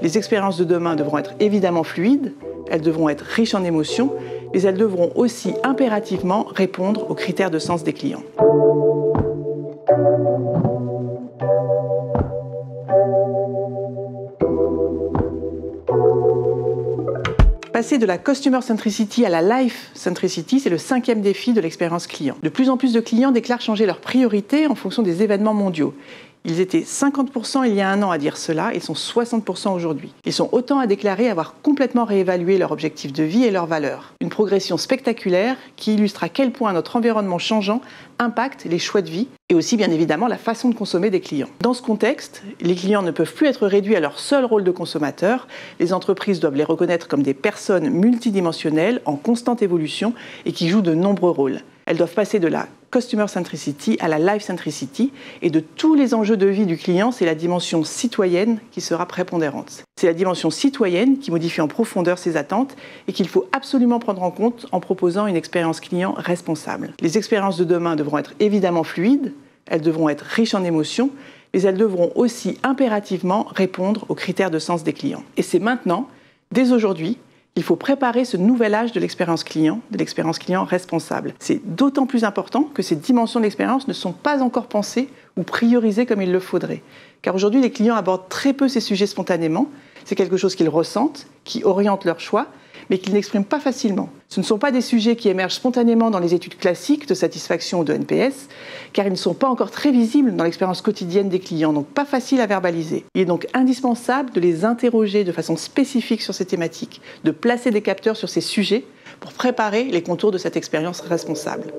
Les expériences de demain devront être évidemment fluides, elles devront être riches en émotions, mais elles devront aussi impérativement répondre aux critères de sens des clients. Passer de la Customer Centricity à la Life Centricity, c'est le 5e défi de l'expérience client. De plus en plus de clients déclarent changer leurs priorités en fonction des événements mondiaux. Ils étaient 50% il y a un an à dire cela, ils sont 60% aujourd'hui. Ils sont autant à déclarer avoir complètement réévalué leur objectif de vie et leurs valeurs. Une progression spectaculaire qui illustre à quel point notre environnement changeant impacte les choix de vie et aussi bien évidemment la façon de consommer des clients. Dans ce contexte, les clients ne peuvent plus être réduits à leur seul rôle de consommateur. Les entreprises doivent les reconnaître comme des personnes multidimensionnelles en constante évolution et qui jouent de nombreux rôles. Elles doivent passer de la Customer Centricity à la Life Centricity et de tous les enjeux de vie du client, c'est la dimension citoyenne qui sera prépondérante. C'est la dimension citoyenne qui modifie en profondeur ses attentes et qu'il faut absolument prendre en compte en proposant une expérience client responsable. Les expériences de demain devront être évidemment fluides, elles devront être riches en émotions, mais elles devront aussi impérativement répondre aux critères de sens des clients. Et c'est maintenant, dès aujourd'hui, il faut préparer ce nouvel âge de l'expérience client responsable. C'est d'autant plus important que ces dimensions de l'expérience ne sont pas encore pensées ou priorisées comme il le faudrait. Car aujourd'hui, les clients abordent très peu ces sujets spontanément. C'est quelque chose qu'ils ressentent, qui oriente leurs choix, mais qu'ils n'expriment pas facilement. Ce ne sont pas des sujets qui émergent spontanément dans les études classiques de satisfaction ou de NPS, car ils ne sont pas encore très visibles dans l'expérience quotidienne des clients, donc pas facile à verbaliser. Il est donc indispensable de les interroger de façon spécifique sur ces thématiques, de placer des capteurs sur ces sujets pour préparer les contours de cette expérience responsable.